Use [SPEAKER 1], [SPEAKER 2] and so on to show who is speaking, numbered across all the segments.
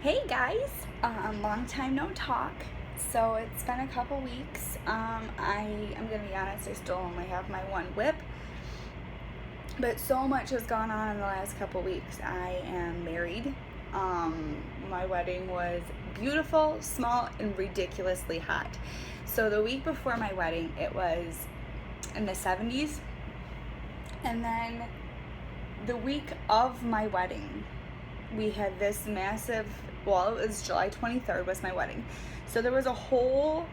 [SPEAKER 1] Hey guys, long time no talk. So it's been a couple weeks. I am gonna be honest, I still only have my one whip, but so much has gone on in the last couple weeks. I am married. My wedding was beautiful, small, and ridiculously hot. So the week before my wedding, it was in the 70s, and then the week of my wedding, we had this massive, well, it was July 23rd was my wedding. So there was a whole,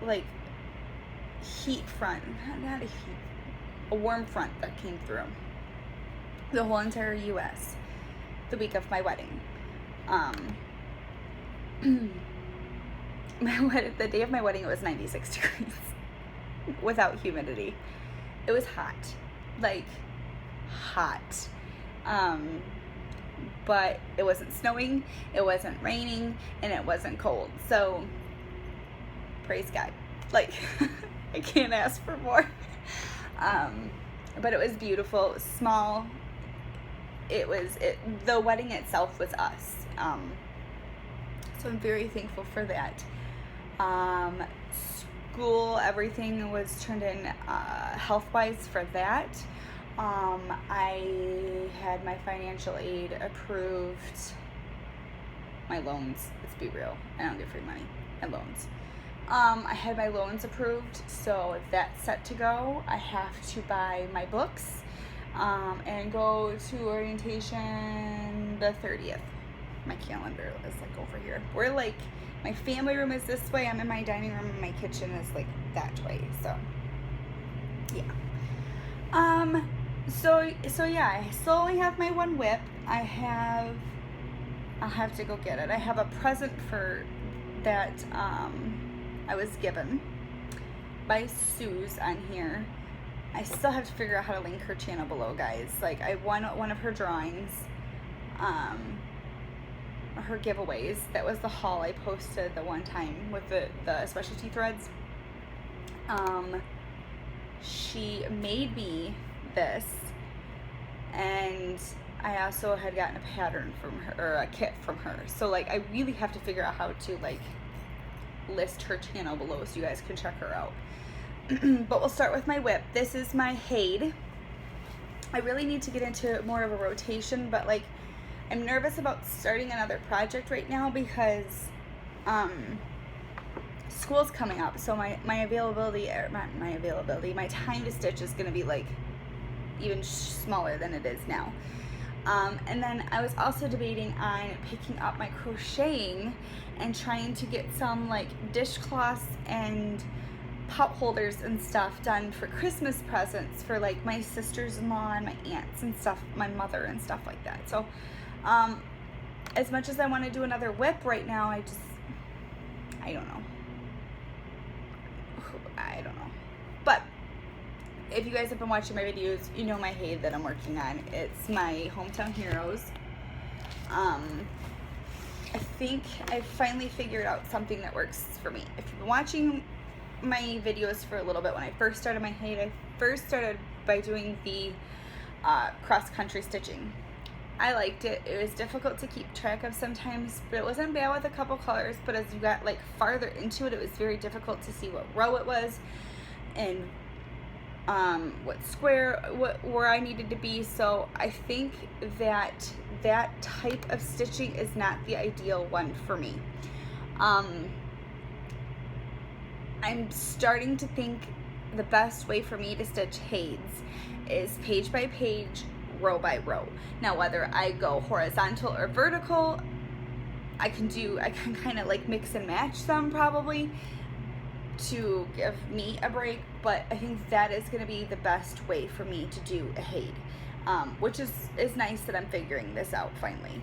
[SPEAKER 1] like, heat front, not a heat, a warm front that came through the whole entire U.S. the week of my wedding. The day of my wedding, it was 96 degrees without humidity. It was hot, like, hot. But it wasn't snowing, it wasn't raining, and it wasn't cold. So praise God. Like, I can't ask for more. But it was beautiful. It was small. The wedding itself was us. So I'm very thankful for that. School, everything was turned in health-wise for that. I had my financial aid approved. My loans, let's be real. I don't get free money. My loans. I had my loans approved, so that's set to go. I have to buy my books and go to orientation the 30th. My calendar is like over here. We're like, my family room is this way. I'm in my dining room, and my kitchen is like that way. So, yeah. So yeah, I still only have my one whip. I'll have to go get it. I have a present for that I was given by Suze on here. I still have to figure out how to link her channel below, guys. Like, I won one of her drawings, her giveaways. That was the haul I posted the one time with the specialty threads. She made me this, and I also had gotten a pattern from her, or a kit from her. So, like, I really have to figure out how to, like, list her channel below so you guys can check her out. But we'll start with my whip. This is my Hade. I really need to get into more of a rotation, but, like, I'm nervous about starting another project right now because school's coming up. So my time to stitch is going to be, like, even smaller than it is now. And then I was also debating on picking up my crocheting and trying to get some, like, dishcloths and pot holders and stuff done for Christmas presents for, like, my sisters-in-law and my aunts and stuff, my mother and stuff like that. So as much as I want to do another whip right now, I don't know. But if you guys have been watching my videos, you know my Hade that I'm working on. It's my Hometown Heroes. I think I finally figured out something that works for me. If you've been watching my videos for a little bit, when I first started my Hade, I first started by doing the cross-country stitching. I liked it. It was difficult to keep track of sometimes, but it wasn't bad with a couple colors. But as you got, like, farther into it, it was very difficult to see what row it was and what square, where I needed to be. So I think that type of stitching is not the ideal one for me. I'm starting to think the best way for me to stitch Hades is page by page, row by row. Now, whether I go horizontal or vertical, I can kind of, like, mix and match them probably to give me a break, but I think that is going to be the best way for me to do a Hade, which is nice that I'm figuring this out finally.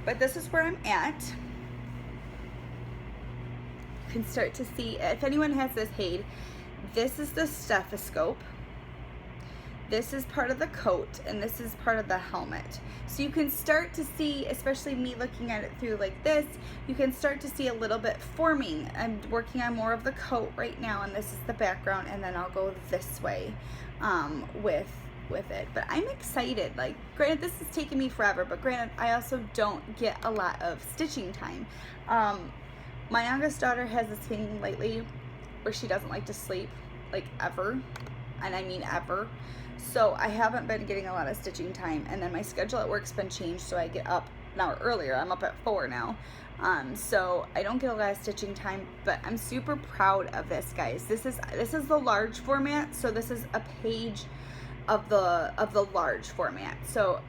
[SPEAKER 1] But this is where I'm at. You can start to see, if anyone has this Hade, this is the stethoscope. This is part of the coat, and this is part of the helmet. So you can start to see, especially me looking at it through like this, you can start to see a little bit forming. I'm working on more of the coat right now, and this is the background, and then I'll go this way with with it. But I'm excited. Like, granted, this is taking me forever, but granted, I also don't get a lot of stitching time. My youngest daughter has this thing lately where she doesn't like to sleep, like, ever. And I mean ever. So I haven't been getting a lot of stitching time. And then my schedule at work's been changed, so I get up an hour earlier. I'm up at 4 now. So I don't get a lot of stitching time, but I'm super proud of this, guys. This is the large format, so this is a page of the large format. So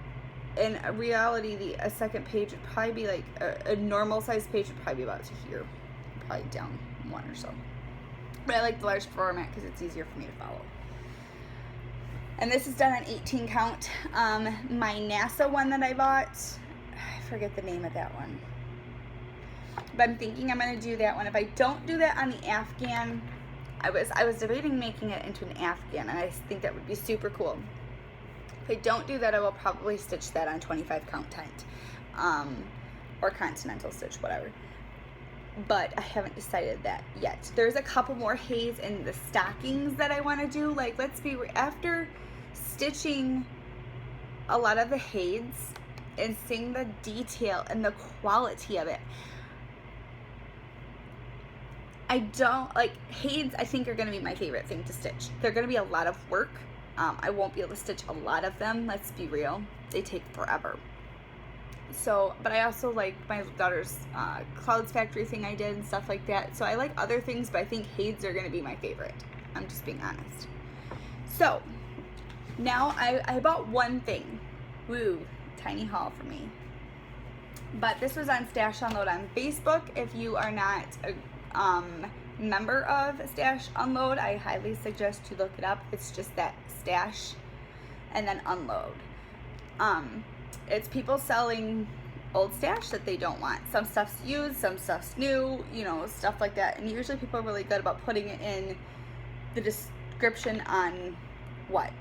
[SPEAKER 1] in reality, a second page would probably be like a normal size page would probably be about to here, probably down 1 or so. But I like the large format because it's easier for me to follow. And this is done on 18 count. My NASA one that I bought, I forget the name of that one. But I'm thinking I'm going to do that one. If I don't do that on the Afghan, I was debating making it into an Afghan, and I think that would be super cool. If I don't do that, I will probably stitch that on 25 count tent, or continental stitch, whatever. But I haven't decided that yet. There's a couple more hays in the stockings that I want to do. Like, let's be, after stitching a lot of the hays and seeing the detail and the quality of it, I don't, like, hays I think are going to be my favorite thing to stitch. They're going to be a lot of work. I won't be able to stitch a lot of them, let's be real. They take forever. So, but I also like my daughter's Clouds Factory thing I did and stuff like that. So I like other things, but I think hays are going to be my favorite. I'm just being honest. So, now I bought one thing. Woo, tiny haul for me. But this was on Stash Unload on Facebook. If you are not a member of Stash Unload, I highly suggest you look it up. It's just that Stash and then Unload. It's people selling old stash that they don't want. Some stuff's used, some stuff's new, you know, stuff like that. And usually people are really good about putting it in the description on what.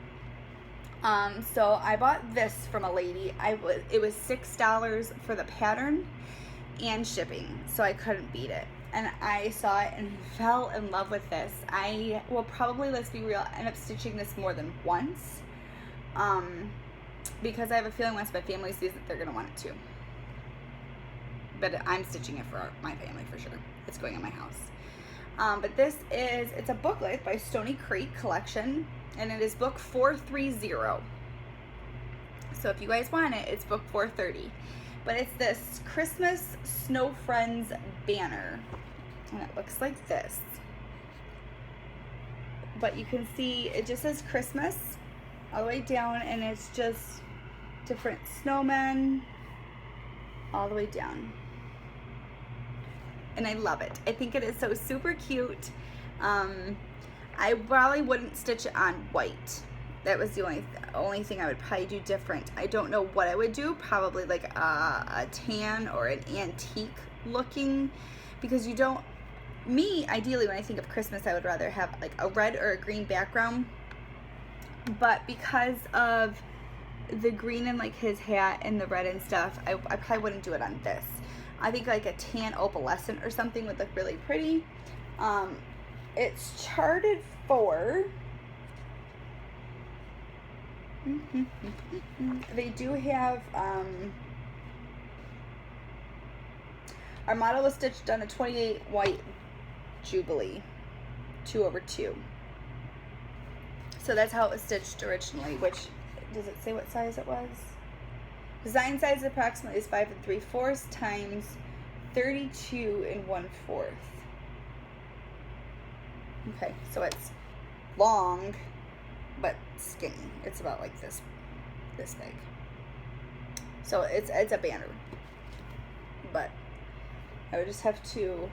[SPEAKER 1] So I bought this from a lady. It was $6 for the pattern and shipping, so I couldn't beat it. And I saw it and fell in love with this. I will probably, let's be real, end up stitching this more than once. Because I have a feeling once my family sees it, they're going to want it too. But I'm stitching it for my family for sure. It's going in my house. But this is, it's a booklet by Stony Creek Collection, and it is book 430. So if you guys want it, it's book 430. But it's this Christmas Snow Friends banner, and it looks like this. But you can see it just says Christmas all the way down, and it's just different snowmen all the way down. And I love it. I think it is so super cute. I probably wouldn't stitch it on white. That was the only thing I would probably do different. I don't know what I would do. Probably like a tan or an antique looking, because you don't, me, ideally when I think of Christmas, I would rather have like a red or a green background. But because of the green and like his hat and the red and stuff, I probably wouldn't do it on this. I think like a tan opalescent or something would look really pretty. It's charted for, they do have, our model was stitched on a 28 white Jubilee 2/2. So that's how it was stitched originally, which, does it say what size it was? Design size approximately is 5 3/4 times 32 1/4. Okay, so it's long, but skinny. It's about like this big. So it's a banner. But I would just have to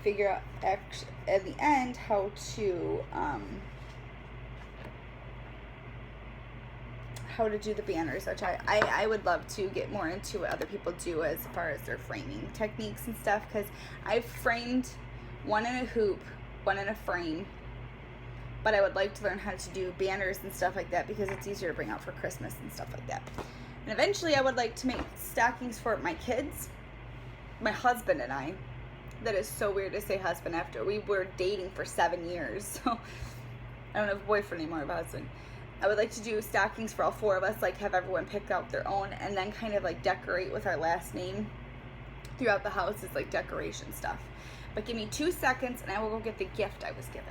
[SPEAKER 1] figure out at the end how to do the banners, which I would love to get more into what other people do as far as their framing techniques and stuff, because I've framed one in a hoop, one in a frame, but I would like to learn how to do banners and stuff like that, because it's easier to bring out for Christmas and stuff like that. And eventually I would like to make stockings for my kids, my husband and I. That is so weird to say husband after we were dating for 7 years, so I don't have a boyfriend anymore, I have a husband. I would like to do stockings for all 4 of us, like have everyone pick out their own, and then kind of like decorate with our last name throughout the house as like decoration stuff. But give me 2 seconds and I will go get the gift I was given.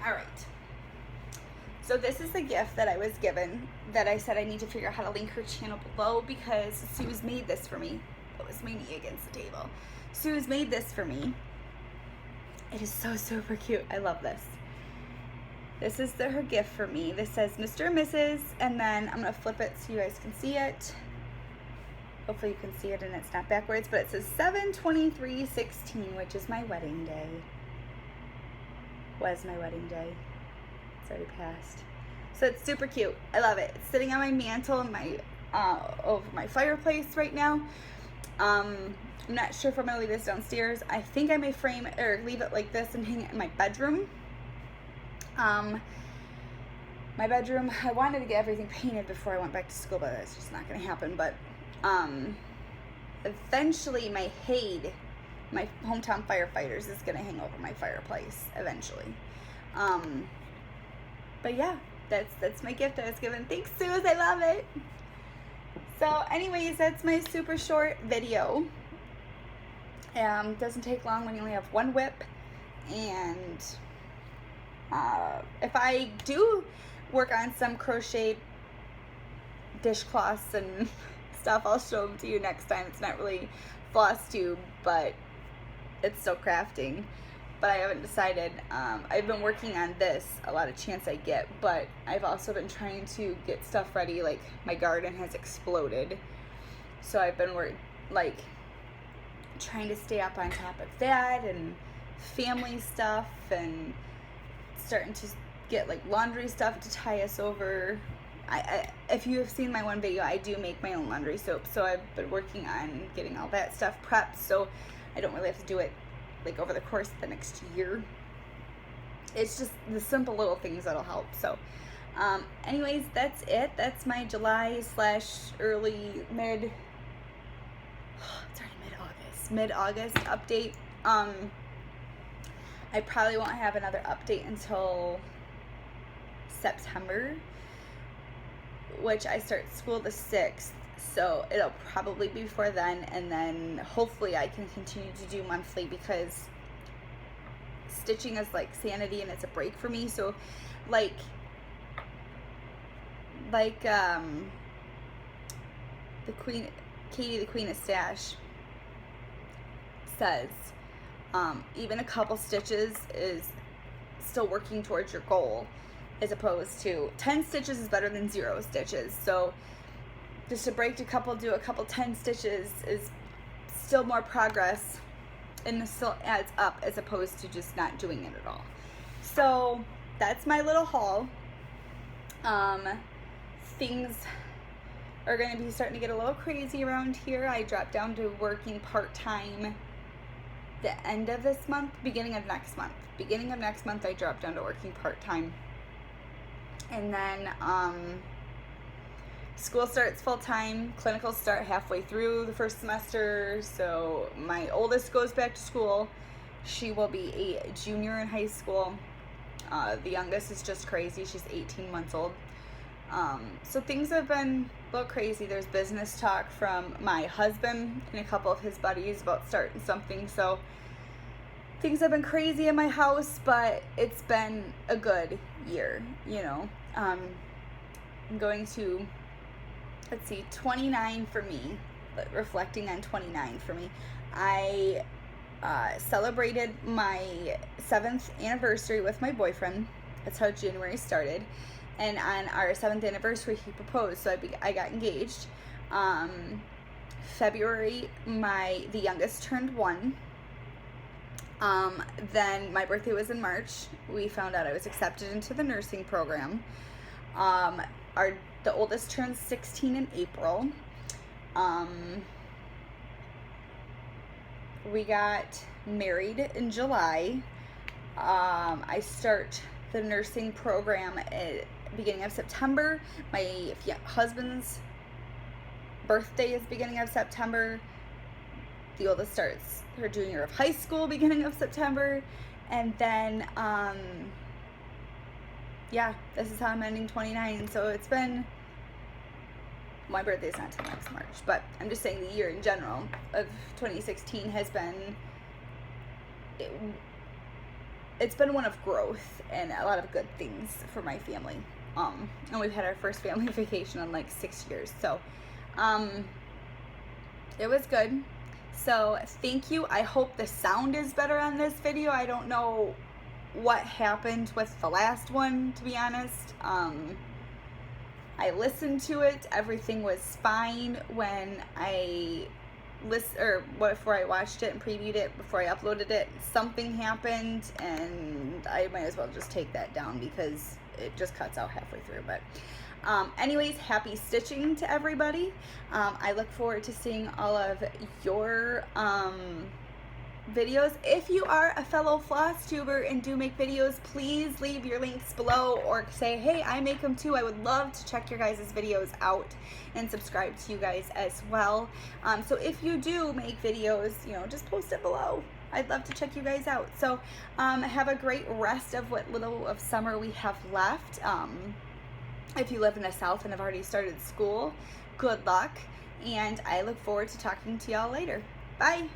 [SPEAKER 1] All right. So this is the gift that I was given that I said I need to figure out how to link her channel below, because Sue's made this for me. That was my knee against the table. Sue's made this for me. It is so super cute. I love this. This is her gift for me. This says Mr. and Mrs. and then I'm going to flip it so you guys can see it. Hopefully you can see it and it's not backwards, but it says 7/23/16, which is my wedding day. Was my wedding day. It's already passed. So it's super cute. I love it. It's sitting on my mantle in my over my fireplace right now. I'm not sure if I'm gonna leave this downstairs. I think I may frame it or leave it like this and hang it in my bedroom. My bedroom, I wanted to get everything painted before I went back to school, but that's just not gonna happen. But eventually my HAID, my hometown firefighters, is gonna hang over my fireplace eventually. But yeah, that's my gift I was given. Thanks, Suze, I love it. So anyways, that's my super short video. Doesn't take long when you only have 1 whip. And if I do work on some crochet dishcloths and stuff, I'll show them to you next time. It's not really Flosstube, but it's still crafting. But I haven't decided. I've been working on this a lot of chance I get, but I've also been trying to get stuff ready. Like my garden has exploded, so I've been trying to stay up on top of that and family stuff, and starting to get like laundry stuff to tie us over. If you have seen my one video, I do make my own laundry soap, so I've been working on getting all that stuff prepped, so I don't really have to do it like over the course of the next year. It's just the simple little things that'll help. So anyways, that's it. That's my July / early mid it's already mid-August update. I probably won't have another update until September, which I start school the 6th. So it'll probably be before then, and then hopefully I can continue to do monthly, because stitching is like sanity and it's a break for me. So like Katie the Queen of Stash says, even a couple stitches is still working towards your goal, as opposed to 10 stitches is better than 0 stitches. So just to break do a couple 10 stitches is still more progress, and it still adds up, as opposed to just not doing it at all. So that's my little haul. Things are going to be starting to get a little crazy around here. I dropped down to working part-time the end of this month, beginning of next month. Beginning of next month, I dropped down to working part-time. And then school starts full-time. Clinicals start halfway through the first semester. So my oldest goes back to school. She will be a junior in high school. The youngest is just crazy. She's 18 months old. So things have been a little crazy. There's business talk from my husband and a couple of his buddies about starting something. So things have been crazy in my house, but it's been a good year, you know. I'm going to, let's see, 29 for me, reflecting on 29 for me. I celebrated my 7th anniversary with my boyfriend. That's how January started. And on our 7th anniversary, he proposed, so I got engaged. February, the youngest turned 1. Then my birthday was in March. We found out I was accepted into the nursing program. The oldest turned 16 in April. We got married in July. I start the nursing program at beginning of September. My husband's birthday is beginning of September. the oldest starts her junior year of high school beginning of September. And then, yeah, this is how I'm ending 29. So it's been, my birthday's not till next March, but I'm just saying the year in general of 2016 has been, it's been one of growth and a lot of good things for my family. And we've had our first family vacation in like 6 years. So, it was good. So thank you. I hope the sound is better on this video. I don't know what happened with the last one, to be honest. I listened to it. Everything was fine when I before I watched it and previewed it, before I uploaded it. Something happened, and I might as well just take that down because it just cuts out halfway through. But anyways, happy stitching to everybody. I look forward to seeing all of your videos. If you are a fellow Flosstuber and do make videos, please leave your links below or say, hey, I make them too. I would love to check your guys' videos out and subscribe to you guys as well. So if you do make videos, you know, just post it below. I'd love to check you guys out. So have a great rest of what little of summer we have left. If you live in the South and have already started school, good luck. And I look forward to talking to y'all later. Bye.